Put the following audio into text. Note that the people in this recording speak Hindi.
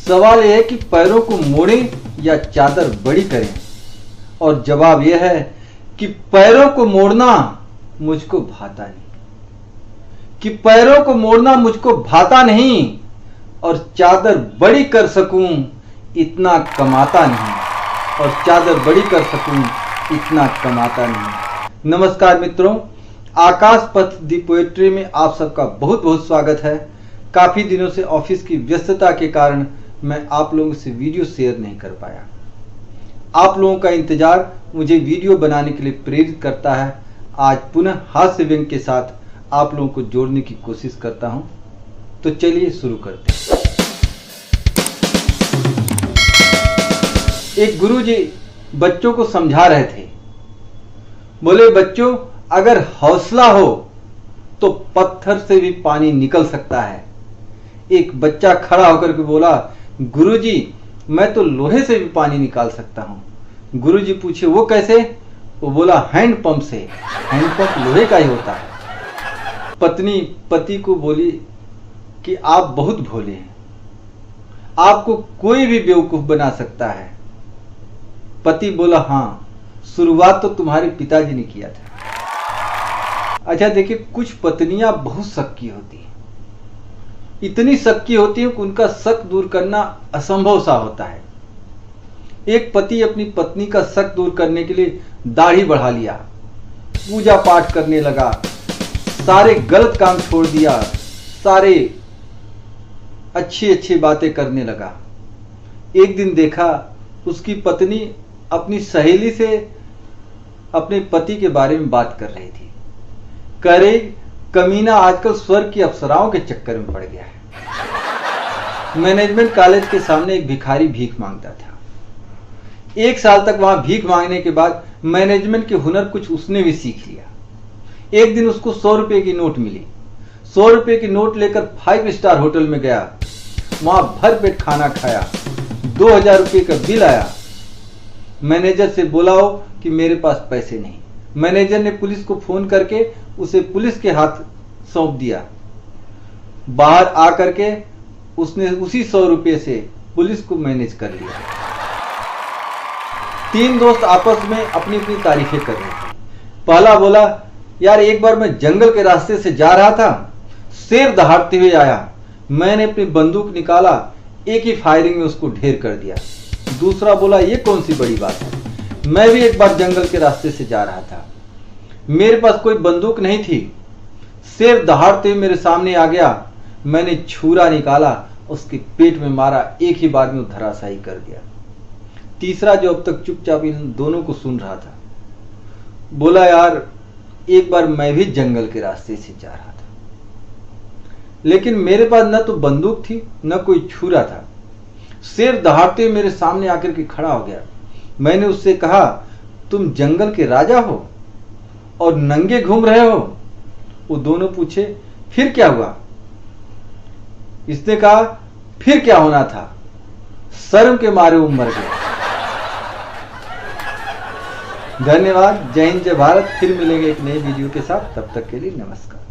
सवाल यह है कि पैरों को मोड़ें या चादर बड़ी करें, और जवाब यह है कि पैरों को मोड़ना मुझको भाता नहीं, कि पैरों को मोड़ना मुझको भाता नहीं, और चादर बड़ी कर सकूं इतना कमाता नहीं, और चादर बड़ी कर सकूं इतना कमाता नहीं। नमस्कार मित्रों, आकाश पथ दी पोएट्री में आप सबका बहुत बहुत स्वागत है। काफी दिनों से ऑफिस की व्यस्तता के कारण मैं आप लोगों से वीडियो शेयर नहीं कर पाया। आप लोगों का इंतजार मुझे वीडियो बनाने के लिए प्रेरित करता है। आज पुनः हास्य व्यंग के साथ आप लोगों को जोड़ने की कोशिश करता हूं, तो चलिए शुरू करते हैं। एक गुरुजी बच्चों को समझा रहे थे। बोले, बच्चों, अगर हौसला हो तो पत्थर से भी पानी निकल सकता है। एक बच्चा खड़ा होकर के बोला, गुरुजी, मैं तो लोहे से भी पानी निकाल सकता हूं। गुरुजी पूछे, वो कैसे? वो बोला, हैंड पंप से। हैंड पंप लोहे का ही होता है। पत्नी पति को बोली कि आप बहुत भोले हैं, आपको कोई भी बेवकूफ बना सकता है। पति बोला, हाँ, शुरुआत तो तुम्हारे पिताजी ने किया था। अच्छा देखिए, कुछ पत्नियां बहुत शक्की होती हैं, इतनी शक्की होती है कि उनका शक दूर करना असंभव सा होता है। एक पति अपनी पत्नी का शक दूर करने के लिए दाढ़ी बढ़ा लिया, पूजा पाठ करने लगा, सारे गलत काम छोड़ दिया, सारे अच्छी अच्छी बातें करने लगा। एक दिन देखा उसकी पत्नी अपनी सहेली से अपने पति के बारे में बात कर रही थी। कह रही, कमीना आजकल स्वर्ग की अप्सराओं के चक्कर में पड़ गया है। मैनेजमेंट कॉलेज के सामने एक भिखारी भीख मांगता था। 1 साल तक वहां भीख मांगने के बाद मैनेजमेंट के हुनर कुछ उसने भी सीख लिया। एक दिन उसको 100 रुपए की नोट मिली। 100 रुपए की नोट लेकर 5 स्टार होटल में गया, वहां भर पेट खाना खाया। 2000 रुपए का बिल आया। मैनेजर से बोलाओ कि मेरे पास पैसे नहीं। मैनेजर ने पुलिस को फोन करके उसे पुलिस के हाथ सौंप दिया। बाहर आकर के उसने उसी 100 रुपए से पुलिस को मैनेज कर लिया। 3 दोस्त आपस में अपनी अपनी तारीफें कर रहे थे। पहला बोला, यार, एक बार मैं जंगल के रास्ते से जा रहा था, शेर दहाड़ते हुए आया, मैंने अपनी बंदूक निकाला, एक ही फायरिंग में उसको ढेर कर दिया। दूसरा बोला, ये कौन सी बड़ी बात है, मैं भी एक बार जंगल के रास्ते से जा रहा था, मेरे पास कोई बंदूक नहीं थी, शेर दहाड़ते हुए मेरे सामने आ गया, मैंने छुरा निकाला, उसके पेट में मारा, एक ही बार में धराशायी कर दिया। तीसरा, जो अब तक चुपचाप इन दोनों को सुन रहा था, बोला, यार, एक बार मैं भी जंगल के रास्ते से जा रहा था, लेकिन मेरे पास न तो बंदूक थी न कोई छुरा था, शेर दहाड़ते हुए मेरे सामने आकर के खड़ा हो गया। मैंने उससे कहा, तुम जंगल के राजा हो और नंगे घूम रहे हो? वो दोनों पूछे, फिर क्या हुआ? इसने कहा, फिर क्या होना था, शर्म के मारे वो मर गया। धन्यवाद। जय हिंद, जय भारत। फिर मिलेंगे एक नए वीडियो के साथ। तब तक के लिए नमस्कार।